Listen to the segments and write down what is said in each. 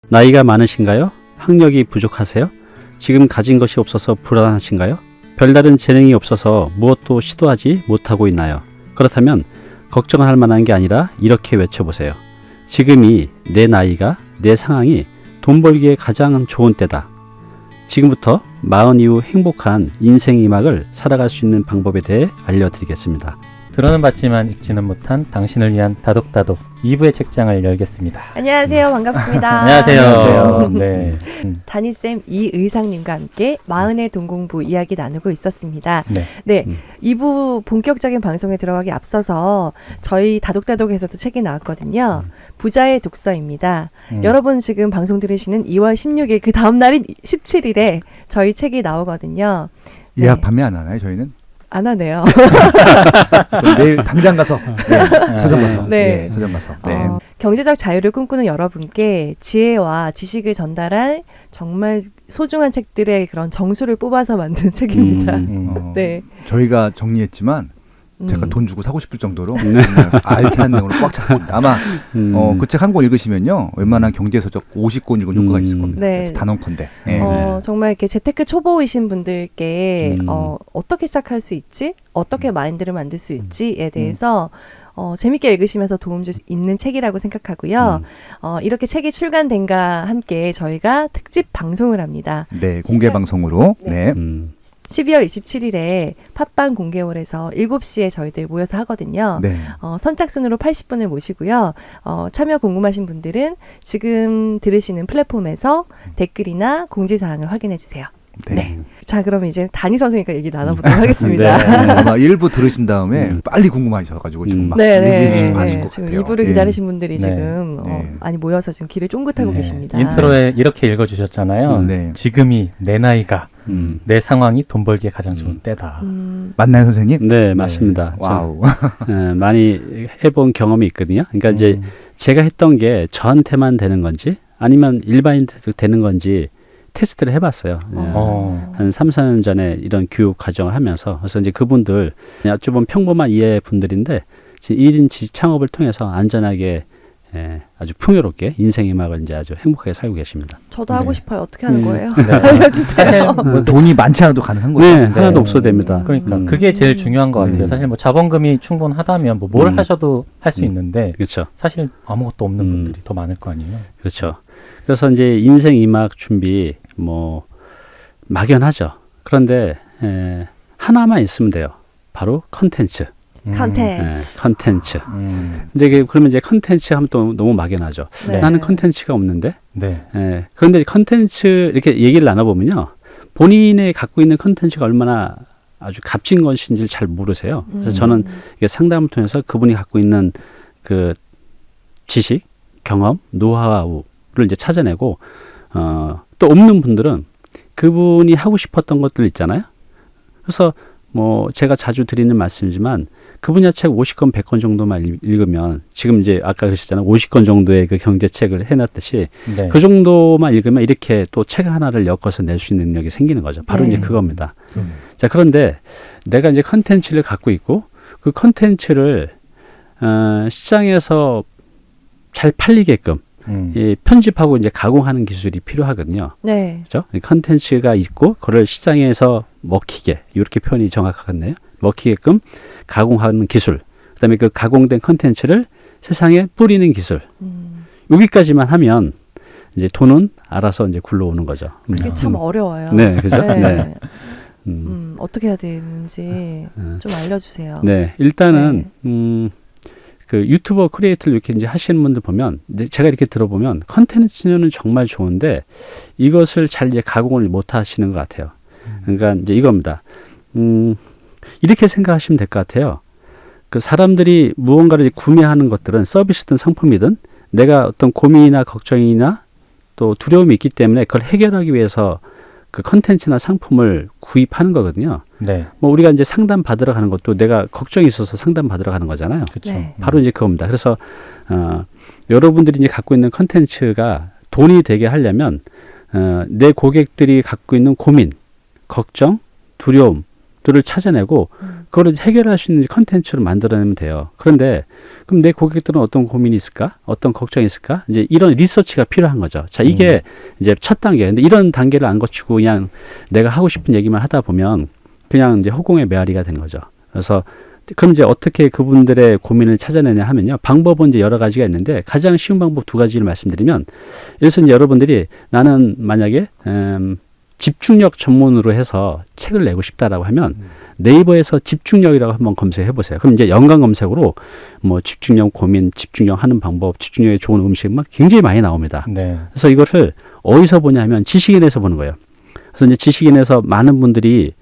나이가 많으신가요? 학력이 부족하세요? 지금 가진 것이 없어서 불안하신가요? 별다른 재능이 없어서 무엇도 시도하지 못하고 있나요? 그렇다면 걱정할 만한 게 아니라 이렇게 외쳐보세요. 지금이 내 나이가, 내 상황이 돈 벌기에 가장 좋은 때다. 지금부터 40 이후 행복한 인생 2막을 살아갈 수 있는 방법에 대해 알려드리겠습니다. 들어는 봤지만 읽지는 못한 당신을 위한 다독다독 2부의 책장을 열겠습니다. 안녕하세요. 반갑습니다. 안녕하세요. 네. 다니쌤 이의상님과 함께 마흔의 동공부 이야기 나누고 있었습니다. 네. 네, 2부 본격적인 방송에 들어가기 앞서서 저희 다독다독에서도 책이 나왔거든요. 부자의 독서입니다. 여러분 지금 방송 들으시는 2월 16일 그 다음 날인 17일에 저희 책이 나오거든요. 네. 예약 판매 안 하나요, 저희는? 안 하네요. 내일 당장 가서 서점 가서 네. 서점 가서 네. 경제적 자유를 꿈꾸는 여러분께 지혜와 지식을 전달할 정말 소중한 책들의 그런 정수를 뽑아서 만든 책입니다. 네. 저희가 정리했지만 제가 돈 주고 사고 싶을 정도로 네. 정말 알찬 내용으로 꽉 찼습니다. 아마 그 책 한 권 읽으시면요, 웬만한 경제서적 50권 읽은 효과가 있을 겁니다. 네. 그래서 단언컨대. 네. 정말 이렇게 재테크 초보이신 분들께 어떻게 시작할 수 있지? 어떻게 마인드를 만들 수 있지에 대해서 재밌게 읽으시면서 도움 줄 수 있는 책이라고 생각하고요. 이렇게 책이 출간된과 함께 저희가 특집 방송을 합니다. 네, 공개 방송으로. 네. 12월 27일에 팟빵 공개홀에서 7시에 저희들 모여서 하거든요. 네. 선착순으로 80분을 모시고요. 참여 궁금하신 분들은 지금 들으시는 플랫폼에서 댓글이나 공지사항을 확인해 주세요. 네. 네. 자, 그러면 이제 단희 선생님과 얘기 나눠보도록 하겠습니다. 네. 아마 1부 들으신 다음에 빨리 궁금하셔가지고 지금 막 얘기해 주시고 하실 것 지금 같아요. 2부를 기다리신 분들이 지금 네. 많이 모여서 지금 길을 쫑긋하고 계십니다. 인트로에 이렇게 읽어주셨잖아요. 네. 지금이 내 나이가, 내 상황이 돈 벌기에 가장 좋은 때다. 맞나요, 선생님? 네, 맞습니다. 와우. 많이 해본 경험이 있거든요. 그러니까 이제 제가 했던 게 저한테만 되는 건지 아니면 일반인들도 되는 건지 테스트를 해봤어요. 한 3, 4년 전에 이런 교육 과정을 하면서 그래서 이제 그분들 그냥 어찌보면 평범한 이해 분들인데 1인 창업을 통해서 안전하게 아주 풍요롭게 인생의 막을 이제 아주 행복하게 살고 계십니다. 저도 하고 싶어요. 어떻게 하는 거예요? 네. 알려주세요. 뭐 돈이 많지 않아도 가능한 거죠. 네, 하나도 없어도 됩니다. 그러니까 그게 제일 중요한 것 같아요. 사실 뭐 자본금이 충분하다면 뭐 뭘 하셔도 할 수 있는데 그렇죠. 사실 아무것도 없는 분들이 더 많을 거 아니에요. 그렇죠. 그래서 이제 인생 2막 준비 뭐 막연하죠. 그런데 하나만 있으면 돼요. 바로 컨텐츠. 컨텐츠. 근데 그러면 이제 컨텐츠 하면 또 너무 막연하죠. 네. 나는 컨텐츠가 없는데. 네. 그런데 컨텐츠 이렇게 얘기를 나눠보면요, 본인의 갖고 있는 컨텐츠가 얼마나 아주 값진 것인지를 잘 모르세요. 그래서 저는 이게 상담을 통해서 그분이 갖고 있는 그 지식, 경험, 노하우를 이제 찾아내고 또 없는 분들은 그분이 하고 싶었던 것들 있잖아요. 그래서 뭐 제가 자주 드리는 말씀이지만 그 분야 책 50권, 100권 정도만 읽으면 지금 이제 아까 그러셨잖아요. 50권 정도의 그 경제책을 해놨듯이 네. 그 정도만 읽으면 이렇게 또 책 하나를 엮어서 낼 수 있는 능력이 생기는 거죠. 바로 이제 그겁니다. 자, 그런데 내가 이제 컨텐츠를 갖고 있고 그 컨텐츠를 시장에서 잘 팔리게끔 편집하고 이제 가공하는 기술이 필요하거든요. 네. 그렇죠? 컨텐츠가 있고 그걸 시장에서 먹히게, 이렇게 표현이 정확하겠네요. 먹히게끔 가공하는 기술. 그다음에 그 가공된 컨텐츠를 세상에 뿌리는 기술. 여기까지만 하면 이제 돈은 알아서 이제 굴러오는 거죠. 그게 참 어려워요. 네, 그죠? 네. 네. 어떻게 해야 되는지 좀 알려주세요. 네, 일단은 그 유튜버 크리에이터를 이렇게 이제 하시는 분들 보면 제가 이렇게 들어보면 컨텐츠는 정말 좋은데 이것을 잘 이제 가공을 못 하시는 것 같아요. 그러니까 이제 이겁니다. 이렇게 생각하시면 될 것 같아요. 그 사람들이 무언가를 구매하는 것들은 서비스든 상품이든 내가 어떤 고민이나 걱정이나 또 두려움이 있기 때문에 그걸 해결하기 위해서 그 컨텐츠나 상품을 구입하는 거거든요. 네. 뭐 우리가 이제 상담 받으러 가는 것도 내가 걱정이 있어서 상담 받으러 가는 거잖아요. 그렇죠. 네. 바로 이제 그겁니다. 그래서 여러분들이 이제 갖고 있는 컨텐츠가 돈이 되게 하려면 내 고객들이 갖고 있는 고민, 걱정, 두려움들을 찾아내고 그걸 해결할 수 있는 컨텐츠로 만들어내면 돼요. 그런데 그럼 내 고객들은 어떤 고민이 있을까? 어떤 걱정이 있을까? 이제 이런 리서치가 필요한 거죠. 자, 이게 이제 첫 단계. 근데 이런 단계를 안 거치고 그냥 내가 하고 싶은 얘기만 하다 보면 그냥 이제 허공의 메아리가 되는 거죠. 그래서 그럼 이제 어떻게 그분들의 고민을 찾아내냐 하면요. 방법은 이제 여러 가지가 있는데 가장 쉬운 방법 두 가지를 말씀드리면, 예를 이제 여러분들이 나는 만약에 집중력 전문으로 해서 책을 내고 싶다라고 하면 네이버에서 집중력이라고 한번 검색해 보세요. 그럼 이제 연관 검색으로 뭐 집중력 고민, 집중력 하는 방법, 집중력에 좋은 음식 막 굉장히 많이 나옵니다. 네. 그래서 이거를 어디서 보냐 하면 지식인에서 보는 거예요. 그래서 이제 지식인에서 많은 분들이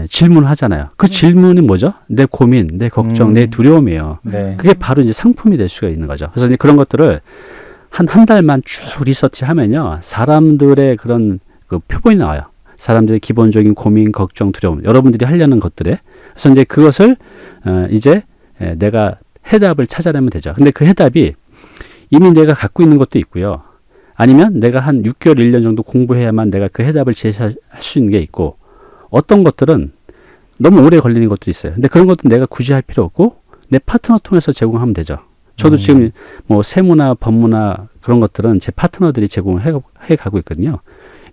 질문을 하잖아요. 그 질문이 뭐죠? 내 고민, 내 걱정, 내 두려움이에요. 네. 그게 바로 이제 상품이 될 수가 있는 거죠. 그래서 이제 그런 것들을 한 달만 쭉 리서치 하면요. 사람들의 그런 그 표본이 나와요. 사람들의 기본적인 고민, 걱정, 두려움, 여러분들이 하려는 것들에. 그래서 이제 그것을 이제 내가 해답을 찾아내면 되죠. 근데 그 해답이 이미 내가 갖고 있는 것도 있고요. 아니면 내가 한 6개월, 1년 정도 공부해야만 내가 그 해답을 제시할 수 있는 게 있고, 어떤 것들은 너무 오래 걸리는 것도 있어요. 근데 그런 것도 내가 굳이 할 필요 없고 내 파트너 통해서 제공하면 되죠. 저도 지금 뭐 세무나 법무나 그런 것들은 제 파트너들이 제공을 해 가고 있거든요.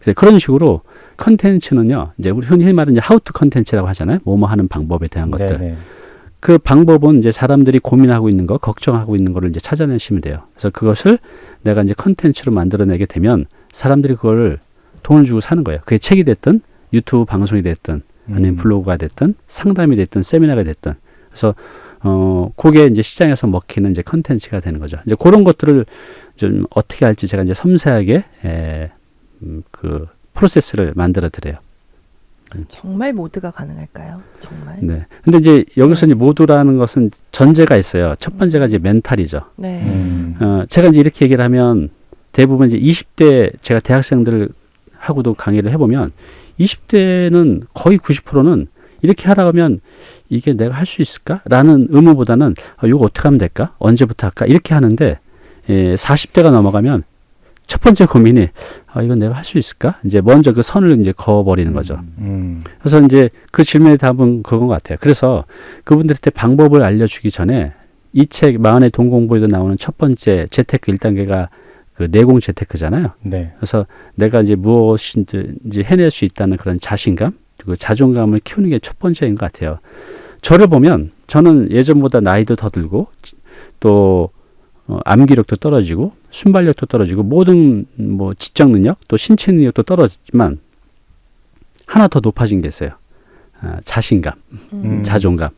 그래서 그런 식으로 컨텐츠는요, 이제 우리 흔히 말하는 이제 하우투 컨텐츠라고 하잖아요. 뭐뭐 하는 방법에 대한 것들. 네네. 그 방법은 이제 사람들이 고민하고 있는 거, 걱정하고 있는 거를 이제 찾아내시면 돼요. 그래서 그것을 내가 이제 컨텐츠로 만들어내게 되면 사람들이 그걸 돈을 주고 사는 거예요. 그게 책이 됐든 유튜브 방송이 됐든 아니면 블로그가 됐든 상담이 됐든 세미나가 됐든. 그래서 그게 이제 시장에서 먹히는 이제 컨텐츠가 되는 거죠. 이제 그런 것들을 좀 어떻게 할지 제가 이제 섬세하게 그 프로세스를 만들어 드려요. 정말 모두가 가능할까요? 정말. 네. 근데 이제 여기서 이제 모두라는 것은 전제가 있어요. 첫 번째가 이제 멘탈이죠. 네. 제가 이제 이렇게 얘기를 하면 대부분 이제 20대 제가 대학생들 하고도 강의를 해보면 20대는 거의 90%는 이렇게 하라고 하면 이게 내가 할 수 있을까? 라는 의무보다는 이거 어떻게 하면 될까? 언제부터 할까? 이렇게 하는데 40대가 넘어가면 첫 번째 고민이 이건 내가 할 수 있을까? 이제 먼저 그 선을 이제 그어버리는 거죠. 그래서 이제 그 질문의 답은 그건 것 같아요. 그래서 그분들한테 방법을 알려주기 전에 이 책 마흔의 돈 공부에도 나오는 첫 번째 재테크 1단계가 그 내공 재테크잖아요. 네. 그래서 내가 이제 무엇인지 해낼 수 있다는 그런 자신감, 그 자존감을 키우는 게 첫 번째인 것 같아요. 저를 보면 저는 예전보다 나이도 더 들고 또 암기력도 떨어지고 순발력도 떨어지고 모든 뭐 지적 능력 또 신체 능력도 떨어졌지만 하나 더 높아진 게 있어요. 자신감, 자존감.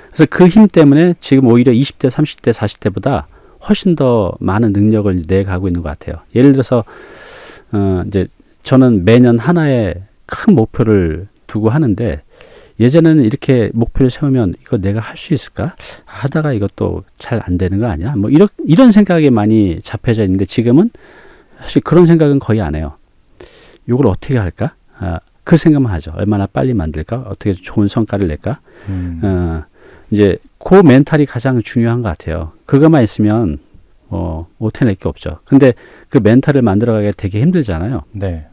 그래서 그 힘 때문에 지금 오히려 20대, 30대, 40대보다 훨씬 더 많은 능력을 내가고 있는 것 같아요. 예를 들어서 이제 저는 매년 하나의 큰 목표를 두고 하는데 예전에는 이렇게 목표를 세우면 이거 내가 할 수 있을까? 하다가 이것도 잘 안 되는 거 아니야? 뭐 이런 생각이 많이 잡혀져 있는데 지금은 사실 그런 생각은 거의 안 해요. 이걸 어떻게 할까? 그 생각만 하죠. 얼마나 빨리 만들까? 어떻게 좋은 성과를 낼까? 이제 그 멘탈이 가장 중요한 것 같아요. 그것만 있으면 어떻게 낼 게 없죠. 근데 그 멘탈을 만들어가기가 되게 힘들잖아요. 네.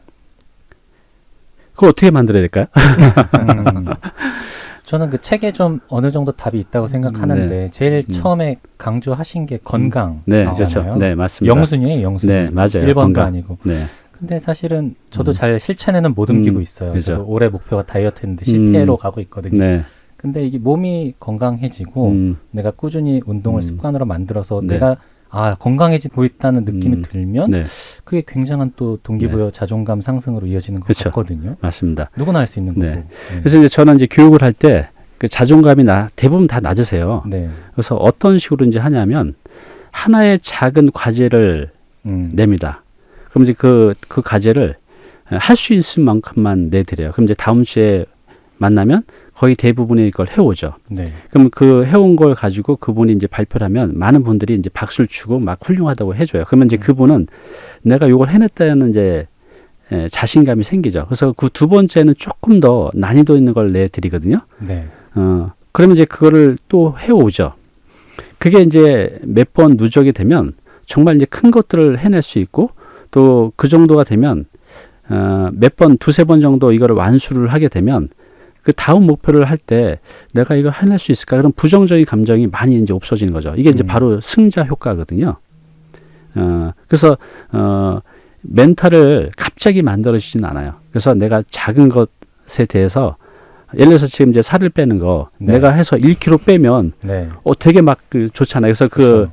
그걸 어떻게 만들어야 될까요? 저는 그 책에 좀 어느 정도 답이 있다고 생각하는데 네. 제일 처음에 강조하신 게 건강. 네, 그렇죠. 네, 맞습니다. 영순이에요, 영순이. 네, 맞아요. 1번도 건강. 아니고. 네. 근데 사실은 저도 잘 실천에는 못 옮기고 있어요. 그죠. 저도 올해 목표가 다이어트였는데 실패로 가고 있거든요. 네. 근데 이게 몸이 건강해지고 내가 꾸준히 운동을 습관으로 만들어서 네. 내가 건강해지고 있다는 느낌이 들면 네. 그게 굉장한 또 동기부여 자존감 상승으로 이어지는 것 그쵸. 같거든요. 맞습니다. 누구나 할 수 있는 거고. 네. 그래서 이제 저는 이제 교육을 할 때 그 자존감이 대부분 다 낮으세요. 네. 그래서 어떤 식으로 이제 하냐면 하나의 작은 과제를 냅니다. 그럼 이제 그 과제를 할 수 있을 만큼만 내드려요. 그럼 이제 다음 주에 만나면 거의 대부분이 이걸 해오죠. 네. 그럼 그 해온 걸 가지고 그분이 이제 발표를 하면 많은 분들이 이제 박수를 치고 막 훌륭하다고 해줘요. 그러면 이제 그분은 내가 이걸 해냈다는 이제 자신감이 생기죠. 그래서 그 두 번째는 조금 더 난이도 있는 걸 내드리거든요. 네. 그러면 이제 그거를 또 해오죠. 그게 이제 몇 번 누적이 되면 정말 이제 큰 것들을 해낼 수 있고 또 그 정도가 되면 몇 번, 두세 번 정도 이거를 완수를 하게 되면 그 다음 목표를 할 때 내가 이거 해낼 수 있을까? 그런 부정적인 감정이 많이 이제 없어지는 거죠. 이게 이제 바로 승자 효과거든요. 그래서 멘탈을 갑자기 만들어지진 않아요. 그래서 내가 작은 것에 대해서 예를 들어서 지금 이제 살을 빼는 거 네. 내가 해서 1kg 빼면 네. 되게 막 좋잖아요. 그래서 그렇죠.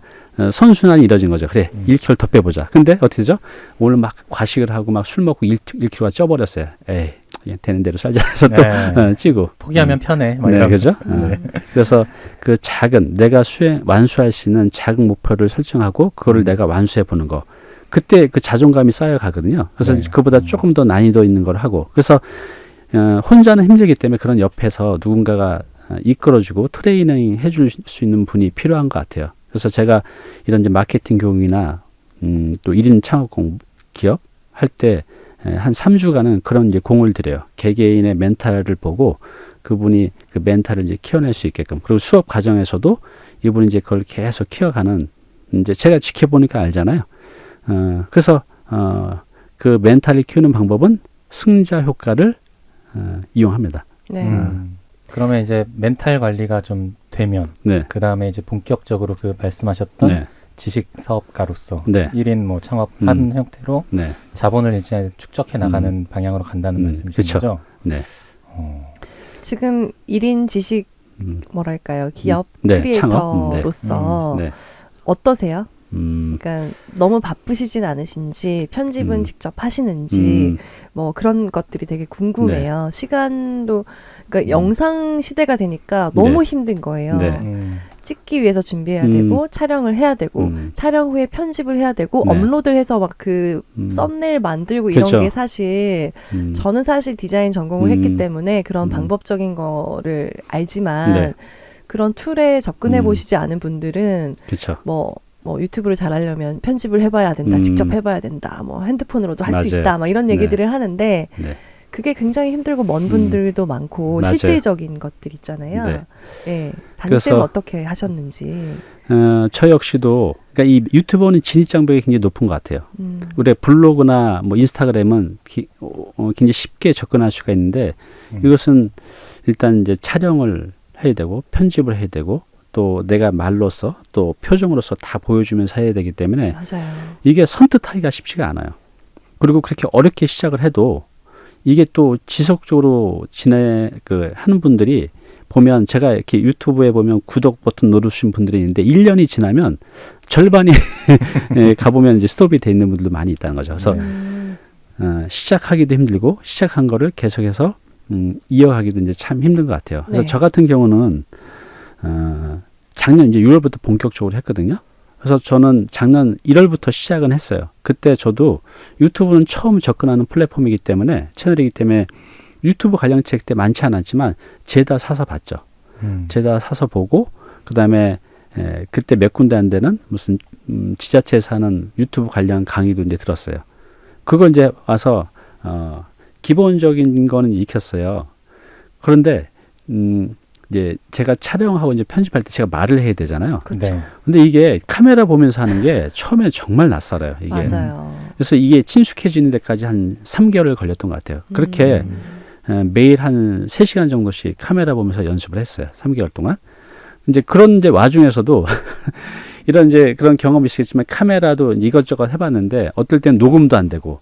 선순환이 이루어진 거죠. 그래, 1kg 더 빼보자. 근데 어떻게 되죠? 오늘 막 과식을 하고 막 술 먹고 1kg가 쪄버렸어요. 에이, 그냥 되는 대로 살자 해서 또 네. 찌고. 포기하면 편해. 막 네, 이런 그죠? 네. 그래서 그 작은 내가 완수할 수 있는 작은 목표를 설정하고 그거를 내가 완수해 보는 거. 그때 그 자존감이 쌓여가거든요. 그래서 네. 그보다 조금 더 난이도 있는 걸 하고. 그래서 혼자는 힘들기 때문에 그런 옆에서 누군가가 이끌어주고 트레이닝 해줄 수 있는 분이 필요한 것 같아요. 그래서 제가 이런 이제 마케팅 교육이나 또 1인 창업 기업 할 때 한 3주간은 그런 이제 공을 들여요. 개개인의 멘탈을 보고 그분이 그 멘탈을 이제 키워낼 수 있게끔. 그리고 수업 과정에서도 이분이 이제 그걸 계속 키워가는 이제 제가 지켜보니까 알잖아요. 그래서 그 멘탈을 키우는 방법은 승자 효과를 이용합니다. 네. 그러면 이제 멘탈 관리가 좀 되면 네. 그 다음에 이제 본격적으로 그 말씀하셨던 네. 지식 사업가로서 네. 1인 뭐 창업한 형태로 네. 자본을 이제 축적해 나가는 방향으로 간다는 말씀이신 그쵸. 거죠? 네. 지금 1인 지식 뭐랄까요? 기업 네. 크리에이터로서 네. 어떠세요? 음. 그러니까 너무 바쁘시진 않으신지 편집은 직접 하시는지 뭐 그런 것들이 되게 궁금해요. 시간도 그러니까 영상 시대가 되니까 너무 힘든 거예요. 네. 찍기 위해서 준비해야 되고 촬영을 해야 되고 촬영 후에 편집을 해야 되고 네. 업로드를 해서 막 그 썸네일 만들고 그렇죠. 이런 게 사실 저는 사실 디자인 전공을 했기 때문에 그런 방법적인 거를 알지만 네. 그런 툴에 접근해 보시지 않은 분들은 그렇죠. 뭐 유튜브를 잘하려면 편집을 해봐야 된다, 직접 해봐야 된다, 뭐 핸드폰으로도 할 수 맞아요. 있다, 막 이런 네. 얘기들을 하는데 네. 그게 굉장히 힘들고 먼 분들도 많고 맞아요. 실질적인 것들 있잖아요. 네. 예, 그래서 단쌤 어떻게 하셨는지. 저 역시도 그러니까 이 유튜버는 진입 장벽이 굉장히 높은 것 같아요. 우리 블로그나 뭐 인스타그램은 굉장히 쉽게 접근할 수가 있는데 이것은 일단 이제 촬영을 해야 되고 편집을 해야 되고 또 내가 말로써 또 표정으로서 다 보여주면서 해야 되기 때문에 맞아요. 이게 선뜻하기가 쉽지가 않아요. 그리고 그렇게 어렵게 시작을 해도 이게 또 지속적으로 하는 분들이 보면 제가 이렇게 유튜브에 보면 구독 버튼 누르신 분들이 있는데 1년이 지나면 절반이 가보면 이제 스톱이 돼 있는 분들도 많이 있다는 거죠. 그래서 시작하기도 힘들고 시작한 거를 계속해서 이어가기도 이제 참 힘든 것 같아요. 그래서 네. 저 같은 경우는 작년 이제 6월부터 본격적으로 했거든요. 그래서 저는 작년 1월부터 시작은 했어요. 그때 저도 유튜브는 처음 접근하는 플랫폼이기 때문에 채널이기 때문에 유튜브 관련 책때 많지 않았지만 죄다 사서 봤죠. 죄다 사서 보고 그다음에 그때 몇 군데 안 되는 무슨 지자체에서 하는 유튜브 관련 강의도 이제 들었어요. 그걸 이제 와서 기본적인 거는 익혔어요. 그런데 이제 제가 촬영하고 이제 편집할 때 제가 말을 해야 되잖아요. 그렇죠. 네. 근데 이게 카메라 보면서 하는 게 처음에 정말 낯설어요. 이게. 맞아요. 그래서 이게 친숙해지는 데까지 한 3개월을 걸렸던 것 같아요. 그렇게 매일 한 3시간 정도씩 카메라 보면서 연습을 했어요. 3개월 동안. 이제 그런 이제 와중에서도 이런 이제 그런 경험이 있겠지만 카메라도 이것저것 해봤는데 어떨 땐 녹음도 안 되고,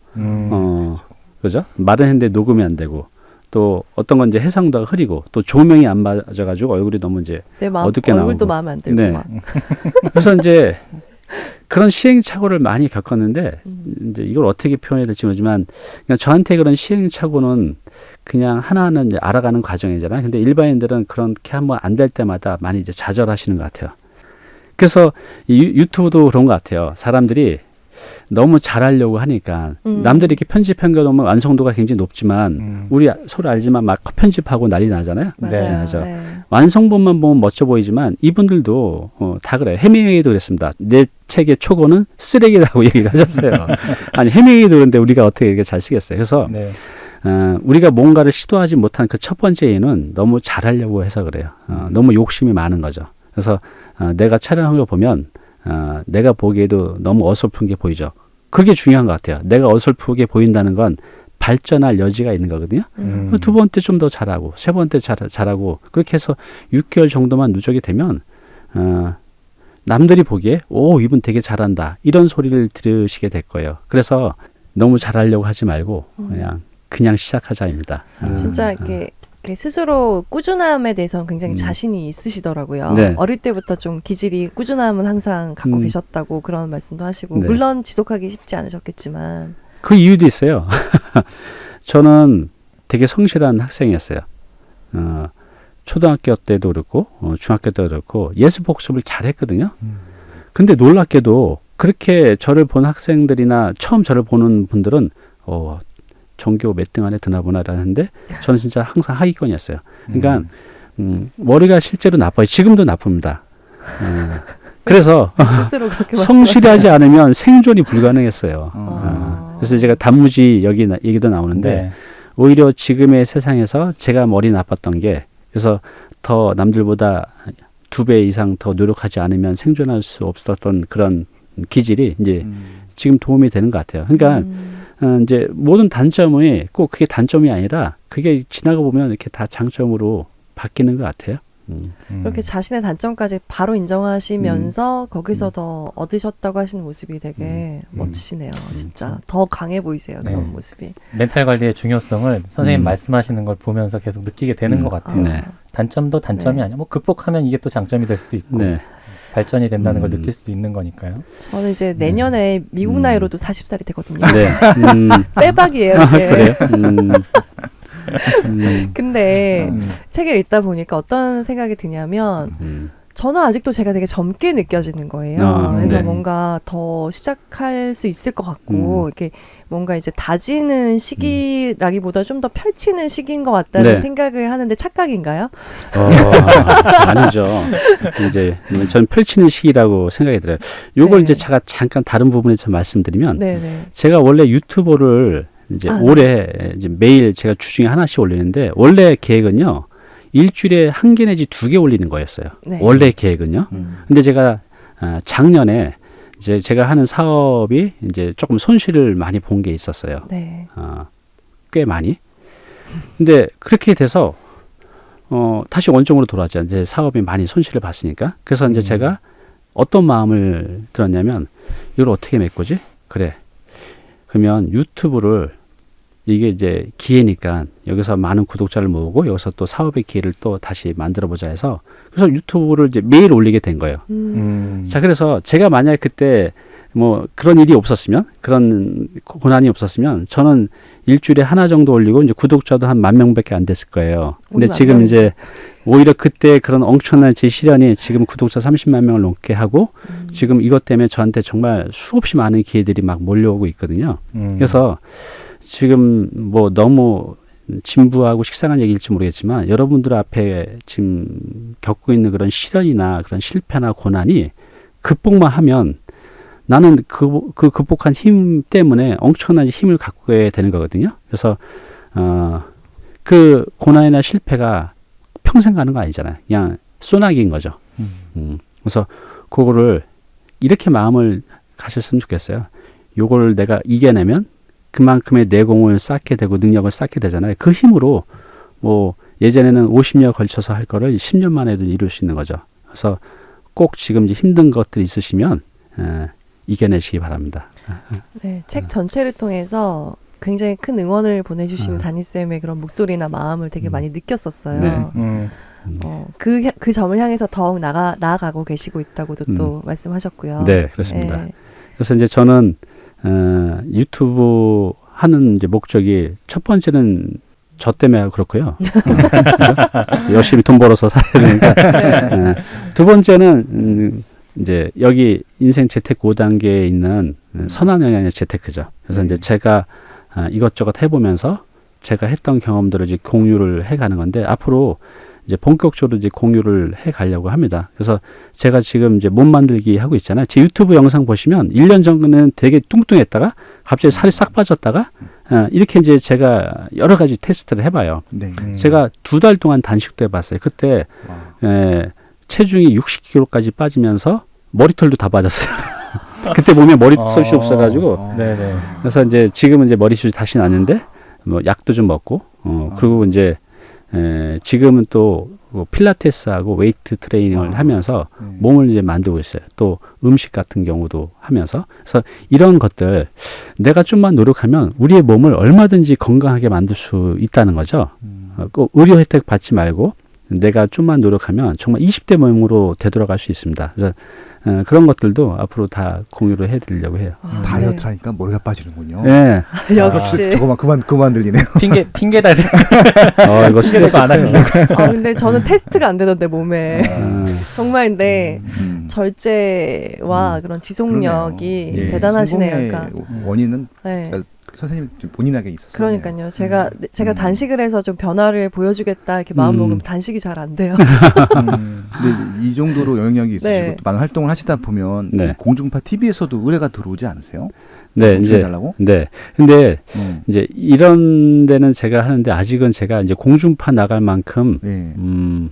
그죠? 말은 했는데 녹음이 안 되고, 또 어떤 건 이제 해상도가 흐리고, 또 조명이 안 맞아가지고 얼굴이 너무 이제 내 마음, 어둡게 얼굴도 나오고. 마음에 안 들고 네. 막. 그래서 이제 그런 시행착오를 많이 겪었는데 이제 이걸 어떻게 표현해야 될지 모르지만 그냥 저한테 그런 시행착오는 그냥 하나하나 이제 알아가는 과정이잖아요. 근데 일반인들은 그렇게 한번 안 될 때마다 많이 이제 좌절하시는 것 같아요. 그래서 이 유튜브도 그런 것 같아요. 사람들이 너무 잘하려고 하니까 남들이 이렇게 편집한 거 놓으면 완성도가 굉장히 높지만 우리 서로 알지만 막 편집하고 난리 나잖아요. 맞아요. 그죠? 네. 완성본만 보면 멋져 보이지만 이분들도 다 그래요. 해밍웨이도 그랬습니다. 내 책의 초고는 쓰레기라고 얘기를 하셨어요. 아니 해밍웨이도 그런데 우리가 어떻게 이렇게 잘 쓰겠어요. 그래서 네. 우리가 뭔가를 시도하지 못한 그 첫 번째 이유는 너무 잘하려고 해서 그래요. 너무 욕심이 많은 거죠. 그래서 내가 촬영한 거 보면 내가 보기에도 너무 어설픈 게 보이죠. 그게 중요한 것 같아요. 내가 어설프게 보인다는 건 발전할 여지가 있는 거거든요. 두 번째 좀 더 잘하고 세 번째 잘하고 그렇게 해서 6개월 정도만 누적이 되면 남들이 보기에 오 이분 되게 잘한다 이런 소리를 들으시게 될 거예요. 그래서 너무 잘하려고 하지 말고 그냥 시작하자입니다. 진짜 이렇게 스스로 꾸준함에 대해서는 굉장히 자신이 있으시더라고요. 네. 어릴 때부터 좀 기질이 꾸준함은 항상 갖고 계셨다고 그런 말씀도 하시고 네. 물론 지속하기 쉽지 않으셨겠지만 그 이유도 있어요. 저는 되게 성실한 학생이었어요. 초등학교 때도 그렇고 중학교 때도 그렇고 예습 복습을 잘했거든요. 근데 놀랍게도 그렇게 저를 본 학생들이나 처음 저를 보는 분들은 전교 몇 등 안에 드나보나라는데 저는 진짜 항상 하위권이었어요. 그러니까 머리가 실제로 나빠요. 지금도 나쁩니다. 그래서 스스로 그렇게 성실하지 않으면 생존이 불가능했어요. 아. 그래서 제가 단무지 여기 얘기도 나오는데 네. 오히려 지금의 세상에서 제가 머리 나빴던 게 그래서 더 남들보다 2배 이상 더 노력하지 않으면 생존할 수 없었던 그런 기질이 이제 지금 도움이 되는 것 같아요. 그러니까 이제 모든 단점이 꼭 그게 단점이 아니라 그게 지나가 보면 이렇게 다 장점으로 바뀌는 것 같아요. 그렇게 자신의 단점까지 바로 인정하시면서 거기서 더 얻으셨다고 하시는 모습이 되게 멋지시네요. 진짜 더 강해 보이세요. 네. 그런 모습이. 멘탈 관리의 중요성을 선생님 말씀하시는 걸 보면서 계속 느끼게 되는 것 같아요. 네. 단점도 단점이 아니야. 뭐 극복하면 이게 또 장점이 될 수도 있고 네. 발전이 된다는 걸 느낄 수도 있는 거니까요. 저는 이제 내년에 미국 나이로도 40살이 되거든요. 네. 빼박이에요, 이제. 그래요? 근데 책을 읽다 보니까 어떤 생각이 드냐면 저는 아직도 제가 되게 젊게 느껴지는 거예요. 그래서 네. 뭔가 더 시작할 수 있을 것 같고 이렇게 뭔가 이제 다지는 시기라기보다 좀 더 펼치는 시기인 것 같다는 네. 생각을 하는데 착각인가요? 아니죠. 이제 전 펼치는 시기라고 생각이 들어요. 요걸 네. 이제 제가 잠깐 다른 부분에서 말씀드리면 네네. 제가 원래 유튜버를 이제 올해 이제 매일 제가 주중에 하나씩 올리는데 원래 계획은요. 일주일에 1개 내지 2개 올리는 거였어요. 네. 원래 계획은요. 근데 제가 작년에 이제 제가 하는 사업이 이제 조금 손실을 많이 본 게 있었어요. 네. 꽤 많이. 근데 그렇게 돼서 다시 원점으로 돌아왔죠. 이제 사업이 많이 손실을 봤으니까. 그래서 이제 제가 어떤 마음을 들었냐면 이걸 어떻게 메꾸지? 그래. 그러면 유튜브를 이게 이제 기회니까 여기서 많은 구독자를 모으고 여기서 또 사업의 기회를 또 다시 만들어보자 해서 그래서 유튜브를 이제 매일 올리게 된 거예요. 자, 그래서 제가 만약에 그때 뭐 그런 일이 없었으면 그런 고난이 없었으면 저는 일주일에 하나 정도 올리고 이제 구독자도 한 10,000명밖에 안 됐을 거예요. 근데 지금 이제 오히려 그때 그런 엄청난 제 시련이 지금 구독자 30만 명을 넘게 하고 지금 이것 때문에 저한테 정말 수없이 많은 기회들이 막 몰려오고 있거든요. 그래서 지금 뭐 너무 진부하고 식상한 얘기일지 모르겠지만 여러분들 앞에 지금 겪고 있는 그런 시련이나 그런 실패나 고난이 극복만 하면 나는 그 극복한 힘 때문에 엄청난 힘을 갖게 되는 거거든요. 그래서 그 고난이나 실패가 평생 가는 거 아니잖아요. 그냥 소나기인 거죠. 그래서 그거를 이렇게 마음을 가셨으면 좋겠어요. 요거를 내가 이겨내면 그만큼의 내공을 쌓게 되고 능력을 쌓게 되잖아요. 그 힘으로 뭐 예전에는 50년 걸쳐서 할 거를 10년 만에도 이룰 수 있는 거죠. 그래서 꼭 지금 이제 힘든 것들이 있으시면 이겨내시기 바랍니다. 네, 책 전체를 통해서 굉장히 큰 응원을 보내주시는 담임쌤의 그런 목소리나 마음을 되게 많이 느꼈었어요. 네. 그 점을 향해서 더욱 나아가고 계시고 있다고도 또 말씀하셨고요. 네, 그렇습니다. 네. 그래서 이제 저는 유튜브 하는 이제 목적이 첫 번째는 저 때문에 그렇고요. 열심히 돈 벌어서 살아야 되니까. 두 번째는 이제 여기 인생 재테크 5단계에 있는 선한 영향의 재테크죠. 그래서 이제 제가 이것저것 해보면서 제가 했던 경험들을 이제 공유를 해가는 건데 앞으로 이제 본격적으로 이제 공유를 해 가려고 합니다. 그래서 제가 지금 이제 몸 만들기 하고 있잖아요. 제 유튜브 영상 보시면 1년 전에는 되게 뚱뚱했다가 갑자기 살이 싹 빠졌다가 이렇게 이제 제가 여러 가지 테스트를 해봐요. 네. 제가 2달 동안 단식도 해봤어요. 그때 체중이 60kg까지 빠지면서 머리털도 다 빠졌어요. 그때 몸에 머리숱이 없어가지고. 네네. 그래서 이제 지금은 이제 머리숱이 다시 났는데 뭐 약도 좀 먹고 그리고 이제 지금은 또 필라테스하고 웨이트 트레이닝을 하면서 몸을 이제 만들고 있어요. 또 음식 같은 경우도 하면서 그래서 이런 것들 내가 좀만 노력하면 우리의 몸을 얼마든지 건강하게 만들 수 있다는 거죠. 꼭 의료 혜택 받지 말고 내가 좀만 노력하면 정말 20대 몸으로 되돌아갈 수 있습니다. 그래서 그런 것들도 앞으로 다 공유를 해드리려고 해요. 다이어트 하니까 머리가 빠지는군요. 네. 역시. 저거만 그만 들리네요. 핑계 달리. 이거 스트레스 안 하시려고. 근데 저는 테스트가 안 되던데 몸에 정말 근데 절제와 그런 지속력이 그러네요. 대단하시네요. 성공의 그러니까. 원인은 네. 선생님 본인에게 있었어요. 그러니까요. 제가 단식을 해서 좀 변화를 보여주겠다 이렇게 마음 먹으면 단식이 잘 안 돼요. 근데 이 정도로 영향력이 있으시고 또 많은 활동을 하시다 보면 공중파 TV에서도 의뢰가 들어오지 않으세요? 네, 이제 달라고? 네. 근데 이제 이런 데는 제가 하는데 아직은 제가 이제 공중파 나갈 만큼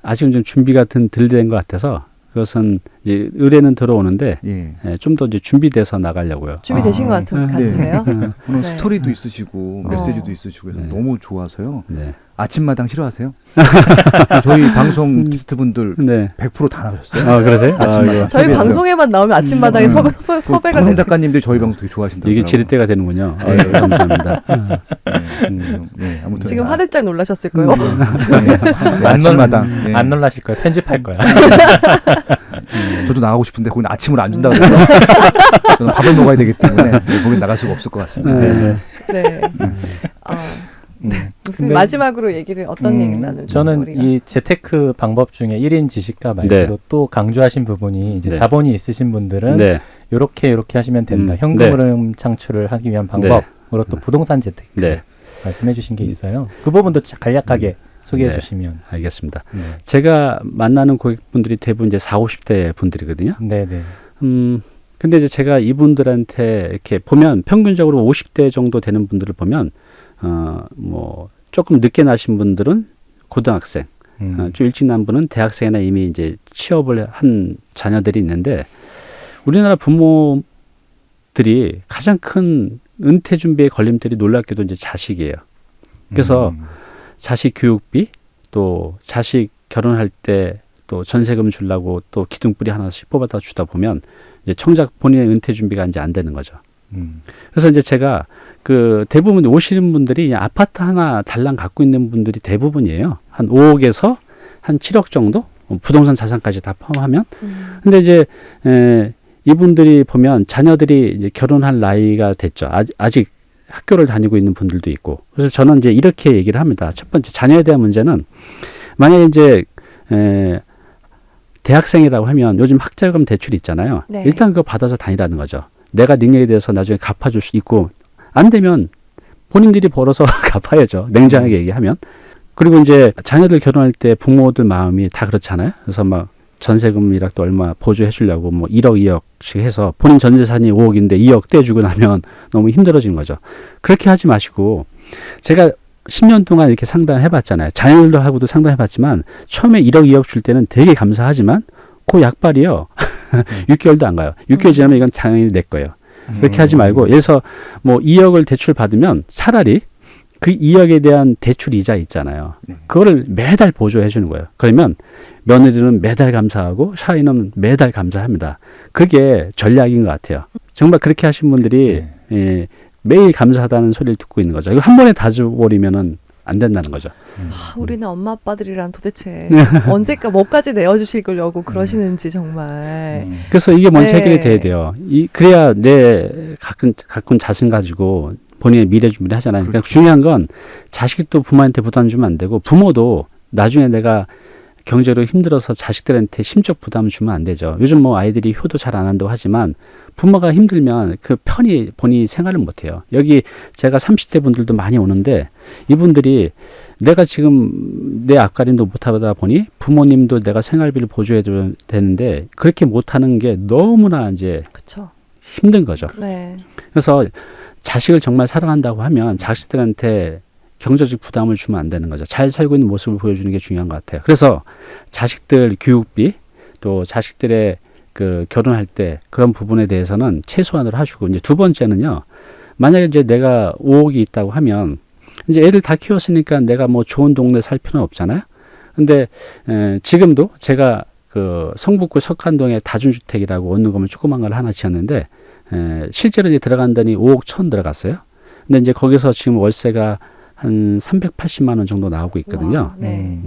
아직은 좀 준비가 덜 된 것 같아서 그것은 이제 의뢰는 들어오는데 좀 더 이제 준비돼서 나가려고요. 준비되신 것 같은데요? 오늘 스토리도 있으시고 메시지도 있으시고 해서 너무 좋아서요. 아침마당 싫어하세요? 저희 방송 게스트분들 100% 다 나가셨어요. 그러세요? 아침마당. 저희 방송에만 나오면 아침마당에 섭외가 방송 작가님들이 저희 방송 되게 좋아하신다고. 이게 지렛대가 되는군요. 감사합니다. 아무튼 지금 화들짝 놀라셨을 거예요. 아침마당 안 놀라실 거예요. 편집할 거야. 저도 나가고 싶은데 거기는 아침을 안 준다고 해서 저는 밥을 먹어야 되기 때문에 거기 나갈 수가 없을 것 같습니다. 무슨 마지막으로 어떤 얘기를 나누죠? 저는 우리가? 이 재테크 방법 중에 1인 지식가 말고도 또 강조하신 부분이 이제 자본이 있으신 분들은 요렇게 하시면 된다. 현금 흐름 창출을 하기 위한 방법으로 또 부동산 재테크 말씀해 주신 게 있어요. 그 부분도 간략하게 소개해 주시면. 알겠습니다. 제가 만나는 고객분들이 대부분 이제 40, 50대 분들이거든요. 네네. 근데 이제 제가 이분들한테 이렇게 보면 평균적으로 50대 정도 되는 분들을 보면 뭐 조금 늦게 나신 분들은 고등학생, 좀 일찍 난 분은 대학생이나 이미 이제 취업을 한 자녀들이 있는데 우리나라 부모들이 가장 큰 은퇴 준비의 걸림돌이 놀랍게도 이제 자식이에요. 그래서 자식 교육비 또 자식 결혼할 때 또 전세금 주려고 또 기둥뿌리 하나씩 뽑아다 주다 보면 이제 정작 본인의 은퇴 준비가 이제 안 되는 거죠. 그래서 이제 제가 그 대부분 오시는 분들이 아파트 하나 달랑 갖고 있는 분들이 대부분이에요. 한 5억에서 한 7억 정도 부동산 자산까지 다 포함하면. 근데 이제 이분들이 보면 자녀들이 이제 결혼할 나이가 됐죠. 아직 학교를 다니고 있는 분들도 있고. 그래서 저는 이제 이렇게 얘기를 합니다. 첫 번째 자녀에 대한 문제는 만약에 이제 대학생이라고 하면 요즘 학자금 대출이 있잖아요. 일단 그거 받아서 다니라는 거죠. 내가 능력에 대해서 나중에 갚아줄 수 있고 안 되면 본인들이 벌어서 갚아야죠. 냉정하게 얘기하면. 그리고 이제 자녀들 결혼할 때 부모들 마음이 다 그렇잖아요. 그래서 막 전세금이라도 얼마 보조해 주려고 뭐 1억, 2억씩 해서 본인 전 재산이 5억인데 2억 떼주고 나면 너무 힘들어지는 거죠. 그렇게 하지 마시고 제가 10년 동안 이렇게 상담해봤잖아요. 자녀들하고도 상담해봤지만 처음에 1억, 2억 줄 때는 되게 감사하지만 그 약발이요. 6개월도 안 가요. 6개월 지나면 이건 당연히 내 거예요. 그렇게 하지 말고 예를 들어서 뭐 2억을 대출 받으면 차라리 그 2억에 대한 대출 이자 있잖아요. 그거를 매달 보조해 주는 거예요. 그러면 며느리는 매달 감사하고 사위는 매달 감사합니다. 그게 전략인 것 같아요. 정말 그렇게 하신 분들이 매일 감사하다는 소리를 듣고 있는 거죠. 이거 한 번에 다 줘버리면은 안 된다는 거죠. 우리는 엄마 아빠들이란 도대체 언제까 뭐까지 내어주실 거려고 그러시는지 정말. 그래서 이게 먼저 해결이 돼야 돼요. 그래야 내 가끔 자신 가지고 본인의 미래 준비를 하잖아요. 그러니까 중요한 건 자식도 부모한테 부담 주면 안 되고 부모도 나중에 내가 경제로 힘들어서 자식들한테 심적 부담 주면 안 되죠. 요즘 뭐 아이들이 효도 잘 안 한다고 하지만 부모가 힘들면 그 편히 본인이 생활을 못 해요. 여기 제가 30대 분들도 많이 오는데 이분들이 내가 지금 내 앞가림도 못 하다 보니 부모님도 내가 생활비를 보조해 줘야 되는데 그렇게 못 하는 게 너무나 이제 그쵸. 힘든 거죠. 네. 그래서 자식을 정말 사랑한다고 하면 자식들한테 경제적 부담을 주면 안 되는 거죠. 잘 살고 있는 모습을 보여주는 게 중요한 것 같아요. 그래서 자식들 교육비 또 자식들의 그 결혼할 때 그런 부분에 대해서는 최소한으로 하시고 이제 두 번째는요. 만약에 이제 내가 5억이 있다고 하면 이제 애들 다 키웠으니까 내가 뭐 좋은 동네 살 필요는 없잖아요. 근데 지금도 제가 그 성북구 석한동에 다중주택이라고 원룸 조그만 걸 하나 지었는데 실제로 이제 들어간다니 5억 1천 들어갔어요. 근데 이제 거기서 지금 월세가 한 380만 원 정도 나오고 있거든요. 와, 네.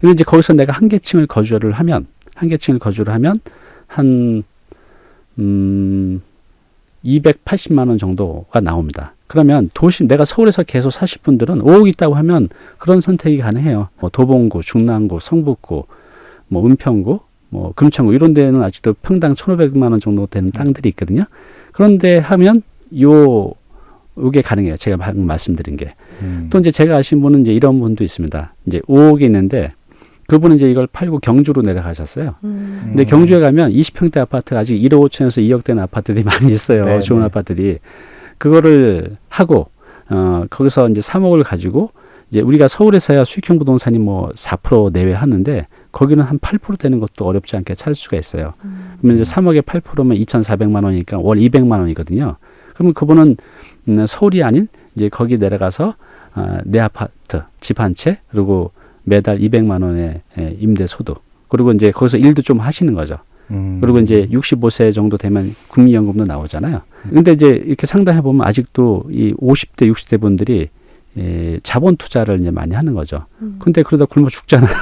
근데 이제 거기서 내가 한 개층을 거주를 하면 한 280만 원 정도가 나옵니다. 그러면 도심 내가 서울에서 계속 사실 분들은 5억 있다고 하면 그런 선택이 가능해요. 뭐 도봉구, 중랑구, 성북구, 뭐 은평구, 뭐 금천구 이런 데는 아직도 평당 1,500만 원 정도 되는 땅들이 있거든요. 그런데 하면 요게 가능해요. 제가 방금 말씀드린 게. 또 이제 제가 아신 분은 이제 이런 분도 있습니다. 이제 5억이 있는데 그분은 이제 이걸 팔고 경주로 내려가셨어요. 근데 경주에 가면 20평대 아파트가 아직 1억 5천에서 2억 되는 아파트들이 많이 있어요. 네, 좋은 네. 아파트들이. 그거를 하고 거기서 이제 3억을 가지고 이제 우리가 서울에서야 수익형 부동산이 뭐 4% 내외 하는데 거기는 한 8% 되는 것도 어렵지 않게 찾을 수가 있어요. 그러면 이제 3억에 8%면 2,400만 원이니까 월 200만 원이거든요. 그러면 그분은 서울이 아닌 이제 거기 내려가서 내 아파트 집 한 채 그리고 매달 200만 원의 임대 소득 그리고 이제 거기서 일도 좀 하시는 거죠. 그리고 이제 65세 정도 되면 국민연금도 나오잖아요. 근데 이제 이렇게 상담해 보면 아직도 이 50대 60대 분들이 자본 투자를 이제 많이 하는 거죠. 근데 그러다 굶어 죽잖아요.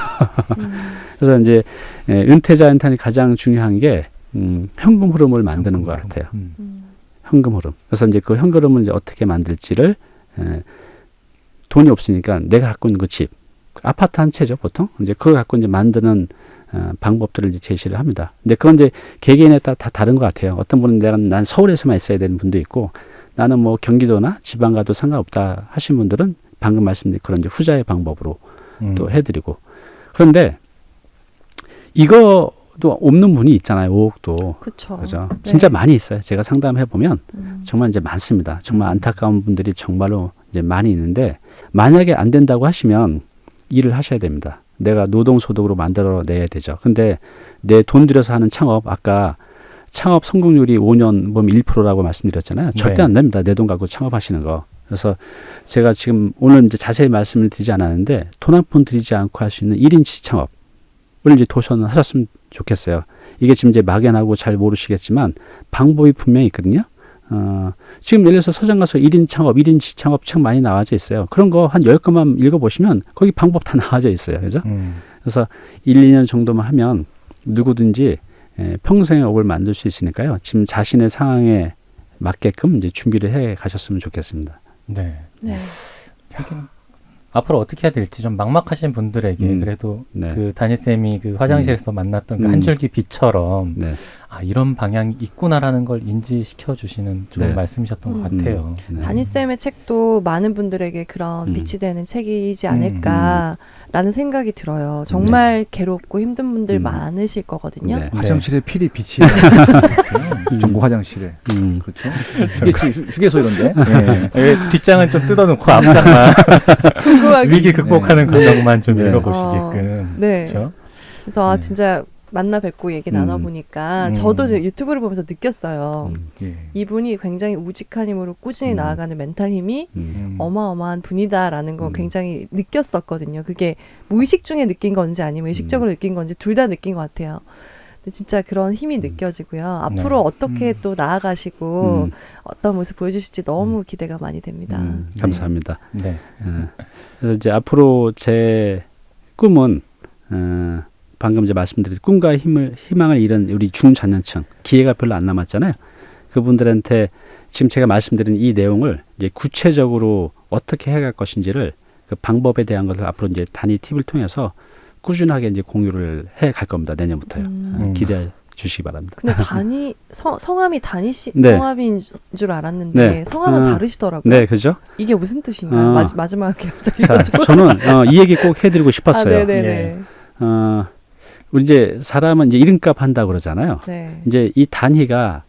그래서 이제 은퇴자한테는 가장 중요한 게 현금 흐름을 만드는 것 같아요. 현금 흐름. 그래서 이제 그 현금 흐름을 이제 어떻게 만들지를 돈이 없으니까 내가 갖고 있는 그 집, 아파트 한 채죠 보통. 이제 그걸 갖고 이제 만드는 방법들을 이제 제시를 합니다. 근데 그건 이제 개개인에 따라 다 다른 것 같아요. 어떤 분은 난 서울에서만 있어야 되는 분도 있고 나는 뭐 경기도나 지방 가도 상관없다 하신 분들은 방금 말씀드린 그런 이제 후자의 방법으로 또 해드리고 그런데 이거도 없는 분이 있잖아요. 5억도. 그쵸. 그죠. 네. 진짜 많이 있어요. 제가 상담해 보면 정말 이제 많습니다. 정말 안타까운 분들이 정말로 이제 많이 있는데 만약에 안 된다고 하시면 일을 하셔야 됩니다. 내가 노동소득으로 만들어내야 되죠. 근데 내 돈 들여서 하는 창업, 아까 창업 성공률이 5년 보면 1%라고 말씀드렸잖아요. 절대 네. 안 됩니다. 내 돈 갖고 창업하시는 거. 그래서 제가 지금 오늘 이제 자세히 말씀을 드리지 않았는데 돈 한 푼 들이지 않고 할 수 있는 1인치 창업을 이제 도전을 하셨으면 좋겠어요. 이게 지금 이제 막연하고 잘 모르시겠지만 방법이 분명히 있거든요. 지금 예를 들어서 서점 가서 1인 창업, 1인치 창업 책 많이 나와져 있어요. 그런 거 한 10건만 읽어보시면 거기 방법 다 나와져 있어요. 그죠? 그래서 1, 2년 정도만 하면 누구든지 평생의 업을 만들 수 있으니까요. 지금 자신의 상황에 맞게끔 이제 준비를 해 가셨으면 좋겠습니다. 네. 네. 하긴 앞으로 어떻게 해야 될지 좀 막막하신 분들에게 그래도 네. 그 담임쌤이 그 화장실에서 만났던 그 한 줄기 빛처럼 네. 아 이런 방향이 있구나라는 걸 인지시켜 주시는 좋은 네. 말씀이셨던 것 같아요. 네. 다니쌤의 책도 많은 분들에게 그런 빛이 되는 책이지 않을까라는 생각이 들어요. 정말 괴롭고 힘든 분들 많으실 거거든요. 네. 화장실에 필히 빛이 중고 화장실에 그렇죠. 휴게소 이런데. 네. 뒷장은 좀 뜯어놓고 앞장만 궁금하게. 위기 극복하는 과정만 좀 읽어보시게끔. 네. 그렇죠? 그래서 진짜 만나 뵙고 얘기 나눠보니까 저도 제 유튜브를 보면서 느꼈어요. 이분이 굉장히 우직한 힘으로 꾸준히 나아가는 멘탈 힘이 어마어마한 분이다라는 거 굉장히 느꼈었거든요. 그게 무의식 중에 느낀 건지 아니면 의식적으로 느낀 건지 둘 다 느낀 것 같아요. 근데 진짜 그런 힘이 느껴지고요. 앞으로 어떻게 또 나아가시고 어떤 모습 보여주실지 너무 기대가 많이 됩니다. 감사합니다. 네. 그래서 이제 앞으로 제 꿈은 방금 이제 말씀드린 꿈과 희망을 잃은 우리 중장년층 기회가 별로 안 남았잖아요. 그분들한테 지금 제가 말씀드린 이 내용을 이제 구체적으로 어떻게 해갈 것인지를 그 방법에 대한 것을 앞으로 이제 단위 팁을 통해서 꾸준하게 이제 공유를 해 갈 겁니다. 내년부터요. 기대해 주시기 바랍니다. 근데 성함이 다니 씨 네. 성함인 줄 알았는데 네. 이름은 다르시더라고요. 네, 그죠? 이게 무슨 뜻인가요? 마지막에 갑자기. 자, 저는 이 얘기 꼭 해드리고 싶었어요. 네네네. 우리 이제 사람은 이제 이름값 한다고 그러잖아요. 네. 이제 이 단위가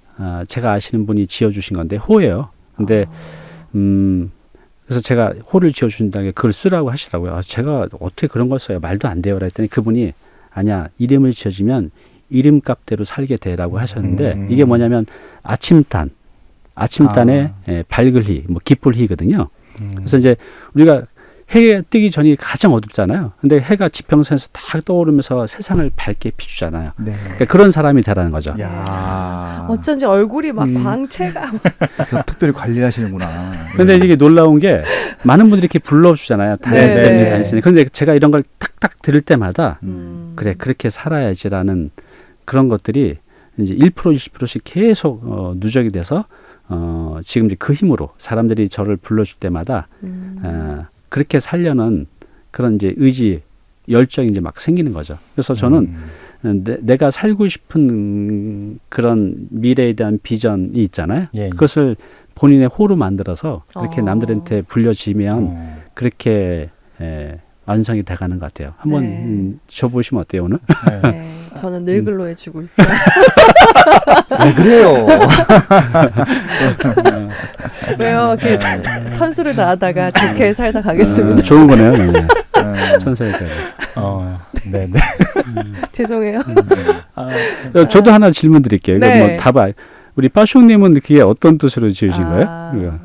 제가 아시는 분이 지어주신 건데 호예요. 근데 그래서 제가 호를 지어준다는 게 그걸 쓰라고 하시더라고요. 제가 어떻게 그런 걸 써요? 말도 안 돼요. 그랬더니 그분이 아니야 이름을 지어주면 이름값대로 살게 돼라고 하셨는데 이게 뭐냐면 아침단 아침단에 밝을 희, 뭐 기쁠 희거든요. 그래서 이제 우리가 해가 뜨기 전이 가장 어둡잖아요. 근데 해가 지평선에서 딱 떠오르면서 세상을 밝게 비추잖아요. 네. 그러니까 그런 사람이 되라는 거죠. 야. 어쩐지 얼굴이 막 광채가. 그래서 특별히 관리를 하시는구나. 근데 이게 놀라운 게 많은 분들이 이렇게 불러주잖아요. 다니쌤이, 다니쌤이. 근데 제가 이런 걸 딱딱 들을 때마다 그래, 그렇게 살아야지라는 그런 것들이 이제 1%, 20%씩 계속 누적이 돼서 지금 이제 그 힘으로 사람들이 저를 불러줄 때마다 그렇게 살려는 그런 이제 의지, 열정이 이제 막 생기는 거죠. 그래서 저는 내가 살고 싶은 그런 미래에 대한 비전이 있잖아요. 그것을 본인의 호로 만들어서 그렇게 남들한테 불려지면 그렇게 완성이 돼가는 것 같아요. 한번 줘보시면 어때요, 오늘? 네, 저는 늘 근로해주고 있어요. 왜 그래요? 왜요? 천수를 다하다가 좋게 살다 가겠습니다. 좋은 거네요. 네. 천사니까. 네. 죄송해요. 저도 하나 질문 드릴게요. 네. 뭐 답 우리 빠숑님은 그게 어떤 뜻으로 지으신 거예요?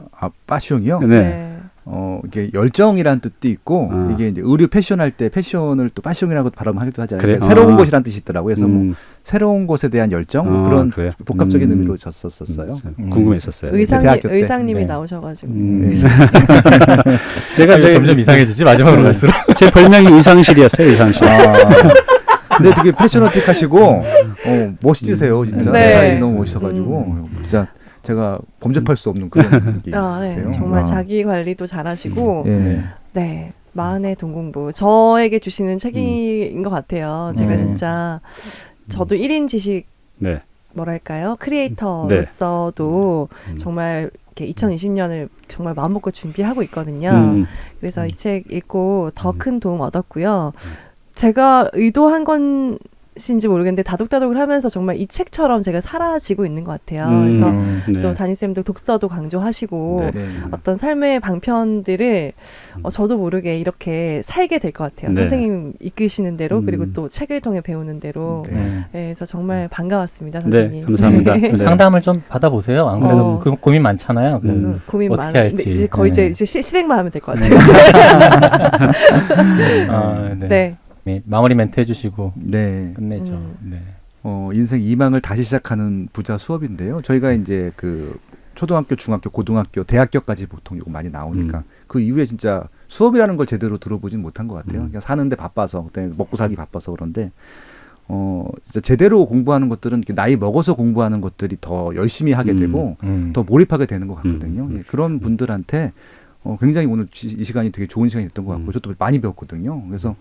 빠숑이요? 네. 이게 열정이라는 뜻도 있고 이게 이제 의류 패션 할 때 패션을 또 빠숑이라고 발음하기도 하잖아요. 그래요? 그러니까 새로운 것이라는 뜻이 있더라고요. 그래서 뭐 새로운 것에 대한 열정 그런 그래요? 복합적인 의미로 졌었어요. 궁금했었어요. 의상님이 나오셔가지고. 제가 점점 이상해지지 마지막으로 갈수록. 제 별명이 의상실이었어요. 의상실. 근데 되게 패셔너틱하시고 멋지세요. 진짜 스타일이 너무 멋있어가지고 진짜 제가 범접할 수 없는 그런 게 있으세요. 네. 정말 자기 관리도 잘하시고 네. 마흔의 동공부 저에게 주시는 책인 것 같아요. 제가 진짜 저도 1인 지식 뭐랄까요? 크리에이터로서도 정말 이렇게 2020년을 정말 마음먹고 준비하고 있거든요. 그래서 이 책 읽고 더 큰 도움 얻었고요. 제가 의도한 것인지 모르겠는데 다독다독을 하면서 정말 이 책처럼 제가 사라지고 있는 것 같아요. 그래서 또 담임쌤도 독서도 강조하시고 어떤 삶의 방편들을 저도 모르게 이렇게 살게 될 것 같아요. 선생님 이끄시는 대로 그리고 또 책을 통해 배우는 대로. 그래서 정말 반가웠습니다. 선생님. 네, 감사합니다. 상담을 좀 받아보세요. 안 그래도 고민 많잖아요. 고민 어떻게 할지. 이제 거의 이제 실행만 하면 될 것 같아요. 네. 마무리 멘트 해주시고 끝내죠. 인생 2망을 다시 시작하는 부자 수업인데요. 저희가 이제 그 초등학교, 중학교, 고등학교, 대학교까지 보통 이거 많이 나오니까 그 이후에 진짜 수업이라는 걸 제대로 들어보진 못한 것 같아요. 그냥 사는데 바빠서, 그다음에 먹고 살기 바빠서 그런데 진짜 제대로 공부하는 것들은 이렇게 나이 먹어서 공부하는 것들이 더 열심히 하게 되고 더 몰입하게 되는 것 같거든요. 그런 분들한테 굉장히 오늘 이 시간이 되게 좋은 시간이었던 것 같고 저도 많이 배웠거든요. 그래서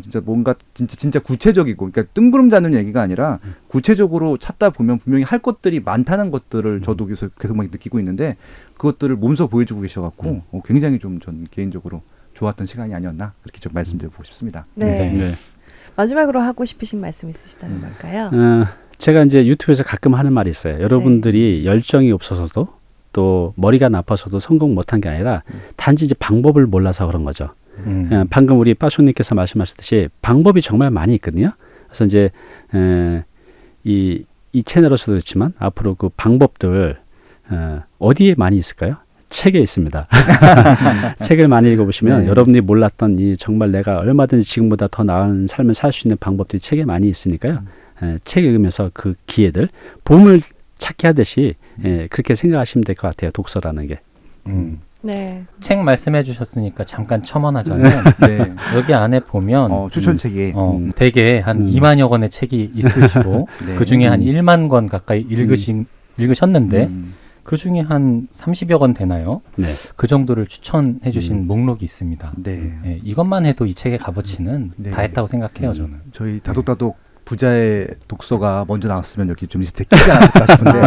진짜 뭔가 진짜 구체적이고, 그러니까 뜬구름 잡는 얘기가 아니라 구체적으로 찾다 보면 분명히 할 것들이 많다는 것들을 저도 계속 막 느끼고 있는데 그것들을 몸소 보여주고 계셔갖고 굉장히 좀 전 개인적으로 좋았던 시간이 아니었나 그렇게 좀 말씀드려보고 싶습니다. 네. 마지막으로 하고 싶으신 말씀 있으시다면 뭘까요? 제가 이제 유튜브에서 가끔 하는 말이 있어요. 여러분들이 열정이 없어서도 또 머리가 나빠서도 성공 못한 게 아니라 단지 이제 방법을 몰라서 그런 거죠. 방금 우리 빠쇼님께서 말씀하셨듯이 방법이 정말 많이 있거든요. 그래서 이제 이 채널에서도 그렇지만 앞으로 그 방법들 어디에 많이 있을까요? 책에 있습니다. 책을 많이 읽어보시면 여러분이 몰랐던 이 정말 내가 얼마든지 지금보다 더 나은 삶을 살 수 있는 방법들이 책에 많이 있으니까요. 책 읽으면서 그 기회들 보물 찾기 하듯이 그렇게 생각하시면 될 것 같아요. 독서라는 게. 네. 책 말씀해 주셨으니까 잠깐 첨언하자면 여기 안에 보면 추천책이 대개 한 2만여 권의 책이 있으시고 그중에 한 1만 권 가까이 읽으셨는데 그중에 한 30여 권 되나요? 그 정도를 추천해 주신 목록이 있습니다. 이것만 해도 이 책의 값어치는 다 했다고 생각해요. 저는. 저희 다독다독 부자의 독서가 먼저 나왔으면 여기 좀 리스트에 끼지 않았을까 싶은데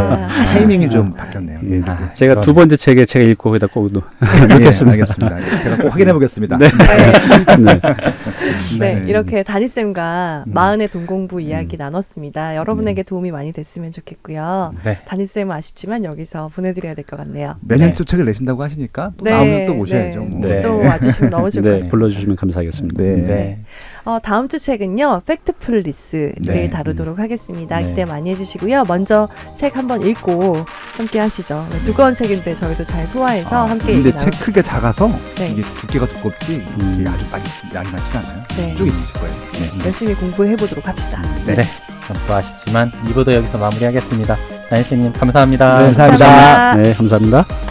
타이밍이 좀 바뀌었네요. 제가 두 번째 책에 제가 읽고 거기다 꼭 넣겠습니다. 알겠습니다. 제가 꼭 확인해 보겠습니다. 이렇게 다니쌤과 마흔의 동공부 이야기 나눴습니다. 여러분에게 도움이 많이 됐으면 좋겠고요. 다니쌤은 아쉽지만 여기서 보내드려야 될 것 같네요. 매년 또 책을 내신다고 하시니까 또 나오면 또 모셔야죠. 또 와주시면 너무 좋을 것 같습니다. 불러주시면 감사하겠습니다. 다음 주 책은요. 팩트풀리스 테크를 네. 다루도록 하겠습니다. 네. 기대 많이 해주시고요. 먼저 책 한번 읽고 함께 하시죠. 두꺼운 책인데 저희도 잘 소화해서 함께 근데 얘기 나눠. 책 크기가 작아서 네. 이게 두께가 두껍지 이게 아주 많이 양이 많지 않아요. 네. 쭉 읽으실 거예요. 네. 열심히 공부해 보도록 합시다. 네. 좀 또 아쉽지만 2부도 여기서 마무리하겠습니다. 나인쌤님 감사합니다. 네, 감사합니다. 네, 감사합니다.